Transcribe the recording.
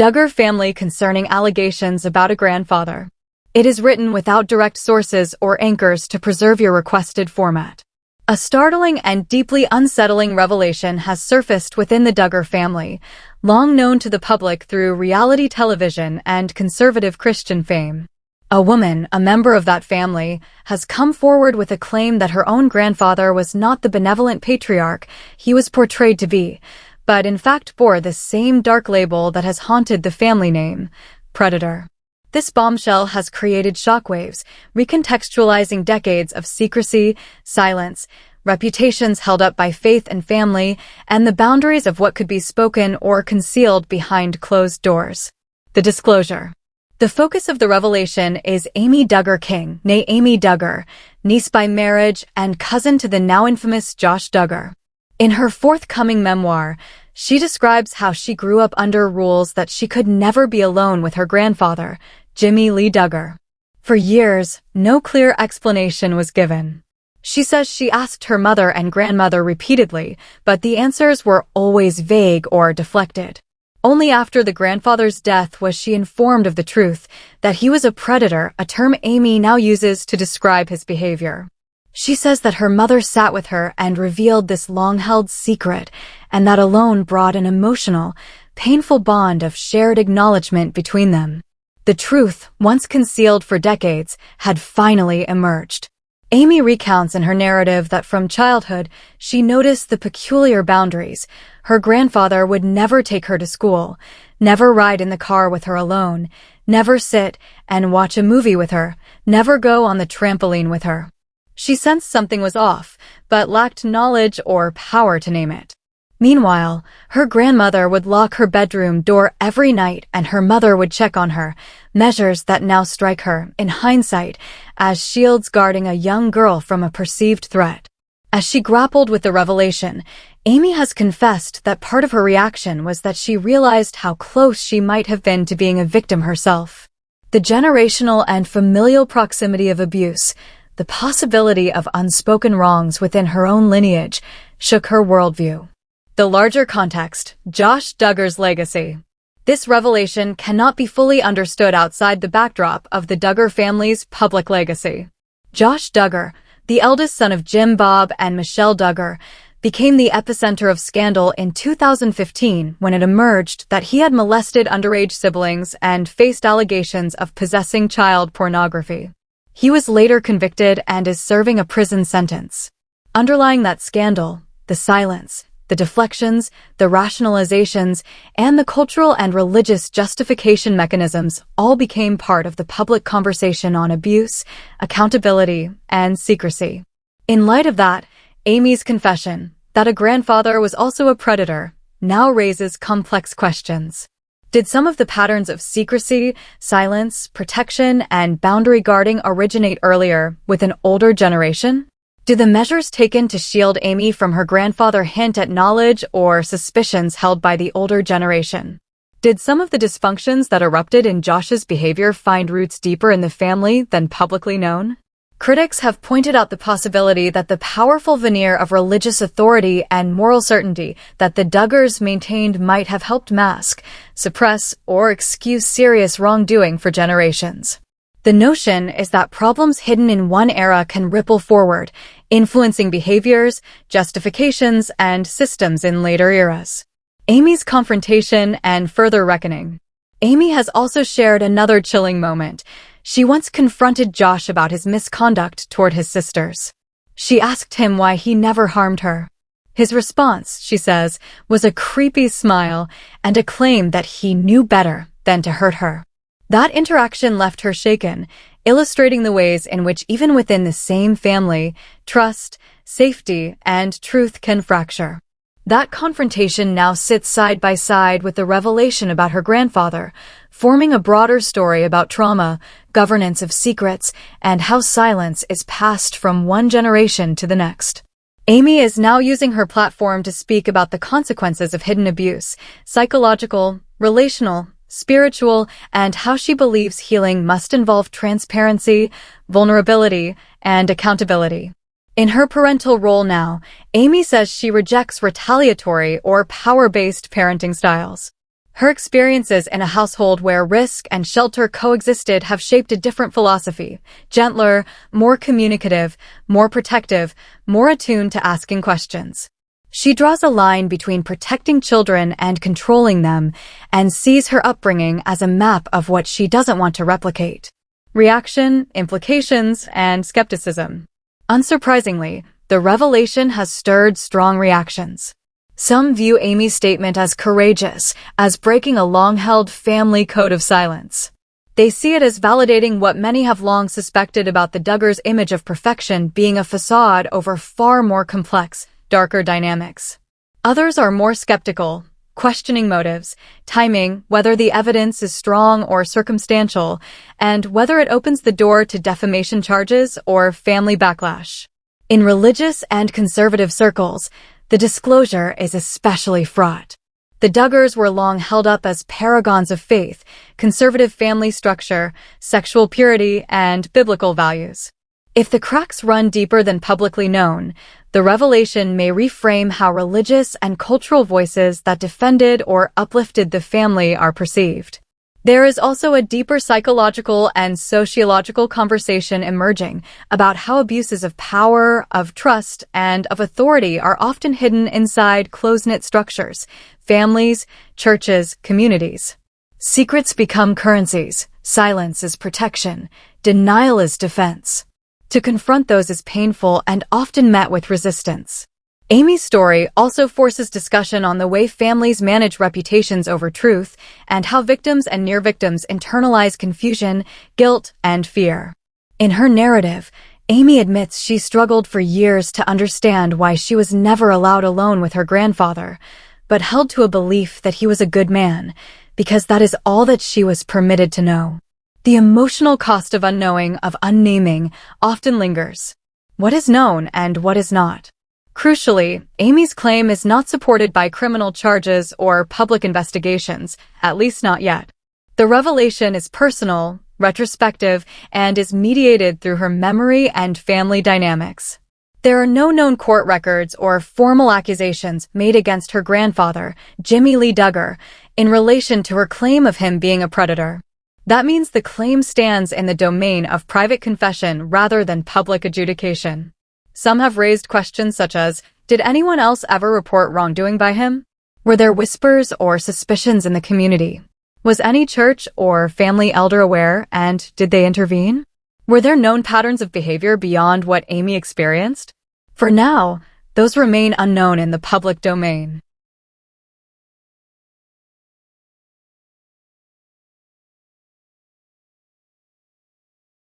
Duggar family concerning allegations about a grandfather. It is written without direct sources or anchors to preserve your requested format. A startling and deeply unsettling revelation has surfaced within the Duggar family, long known to the public through reality television and conservative Christian fame. A woman, a member of that family, has come forward with a claim that her own grandfather was not the benevolent patriarch he was portrayed to be, but in fact bore the same dark label that has haunted the family name, Predator. This bombshell has created shockwaves, recontextualizing decades of secrecy, silence, reputations held up by faith and family, and the boundaries of what could be spoken or concealed behind closed doors. The disclosure. The focus of the revelation is Amy Duggar King, née Amy Duggar, niece by marriage and cousin to the now infamous Josh Duggar. In her forthcoming memoir, she describes how she grew up under rules that she could never be alone with her grandfather, Jimmy Lee Duggar. For years, no clear explanation was given. She says she asked her mother and grandmother repeatedly, but the answers were always vague or deflected. Only after the grandfather's death was she informed of the truth, that he was a predator, a term Amy now uses to describe his behavior. She says that her mother sat with her and revealed this long-held secret, and that alone brought an emotional, painful bond of shared acknowledgement between them. The truth, once concealed for decades, had finally emerged. Amy recounts in her narrative that from childhood, she noticed the peculiar boundaries. Her grandfather would never take her to school, never ride in the car with her alone, never sit and watch a movie with her, never go on the trampoline with her. She sensed something was off, but lacked knowledge or power to name it. Meanwhile, her grandmother would lock her bedroom door every night and her mother would check on her, measures that now strike her, in hindsight, as shields guarding a young girl from a perceived threat. As she grappled with the revelation, Amy has confessed that part of her reaction was that she realized how close she might have been to being a victim herself. The generational and familial proximity of abuse, the possibility of unspoken wrongs within her own lineage, shook her worldview. The larger context, Josh Duggar's legacy. This revelation cannot be fully understood outside the backdrop of the Duggar family's public legacy. Josh Duggar, the eldest son of Jim Bob and Michelle Duggar, became the epicenter of scandal in 2015 when it emerged that he had molested underage siblings and faced allegations of possessing child pornography. He was later convicted and is serving a prison sentence. Underlying that scandal, the silence, the deflections, the rationalizations, and the cultural and religious justification mechanisms all became part of the public conversation on abuse, accountability, and secrecy. In light of that, Amy's confession, that a grandfather was also a predator, now raises complex questions. Did some of the patterns of secrecy, silence, protection, and boundary guarding originate earlier with an older generation? Do the measures taken to shield Amy from her grandfather hint at knowledge or suspicions held by the older generation? Did some of the dysfunctions that erupted in Josh's behavior find roots deeper in the family than publicly known? Critics have pointed out the possibility that the powerful veneer of religious authority and moral certainty that the Duggars maintained might have helped mask, suppress, or excuse serious wrongdoing for generations. The notion is that problems hidden in one era can ripple forward, influencing behaviors, justifications, and systems in later eras. Amy's confrontation and further reckoning. Amy has also shared another chilling moment. She once confronted Josh about his misconduct toward his sisters. She asked him why he never harmed her. His response, she says, was a creepy smile and a claim that he knew better than to hurt her. That interaction left her shaken, illustrating the ways in which even within the same family, trust, safety, and truth can fracture. That confrontation now sits side by side with the revelation about her grandfather, forming a broader story about trauma, governance of secrets, and how silence is passed from one generation to the next. Amy is now using her platform to speak about the consequences of hidden abuse, psychological, relational, spiritual, and how she believes healing must involve transparency, vulnerability, and accountability. In her parental role now, Amy says she rejects retaliatory or power-based parenting styles. Her experiences in a household where risk and shelter coexisted have shaped a different philosophy, gentler, more communicative, more protective, more attuned to asking questions. She draws a line between protecting children and controlling them, and sees her upbringing as a map of what she doesn't want to replicate. Reaction, implications, and skepticism. Unsurprisingly, the revelation has stirred strong reactions. Some view Amy's statement as courageous, as breaking a long-held family code of silence. They see it as validating what many have long suspected about the Duggars' image of perfection being a facade over far more complex, darker dynamics. Others are more skeptical, questioning motives, timing, whether the evidence is strong or circumstantial, and whether it opens the door to defamation charges or family backlash. In religious and conservative circles, the disclosure is especially fraught. The Duggars were long held up as paragons of faith, conservative family structure, sexual purity, and biblical values. If the cracks run deeper than publicly known, the revelation may reframe how religious and cultural voices that defended or uplifted the family are perceived. There is also a deeper psychological and sociological conversation emerging about how abuses of power, of trust, and of authority are often hidden inside close-knit structures, families, churches, communities. Secrets become currencies, silence is protection, denial is defense. To confront those is painful and often met with resistance. Amy's story also forces discussion on the way families manage reputations over truth and how victims and near victims internalize confusion, guilt, and fear. In her narrative, Amy admits she struggled for years to understand why she was never allowed alone with her grandfather, but held to a belief that he was a good man, because that is all that she was permitted to know. The emotional cost of unknowing, of unnaming, often lingers. What is known and what is not? Crucially, Amy's claim is not supported by criminal charges or public investigations, at least not yet. The revelation is personal, retrospective, and is mediated through her memory and family dynamics. There are no known court records or formal accusations made against her grandfather, Jimmy Lee Duggar, in relation to her claim of him being a predator. That means the claim stands in the domain of private confession rather than public adjudication. Some have raised questions such as, did anyone else ever report wrongdoing by him? Were there whispers or suspicions in the community? Was any church or family elder aware, and did they intervene? Were there known patterns of behavior beyond what Amy experienced? For now, those remain unknown in the public domain.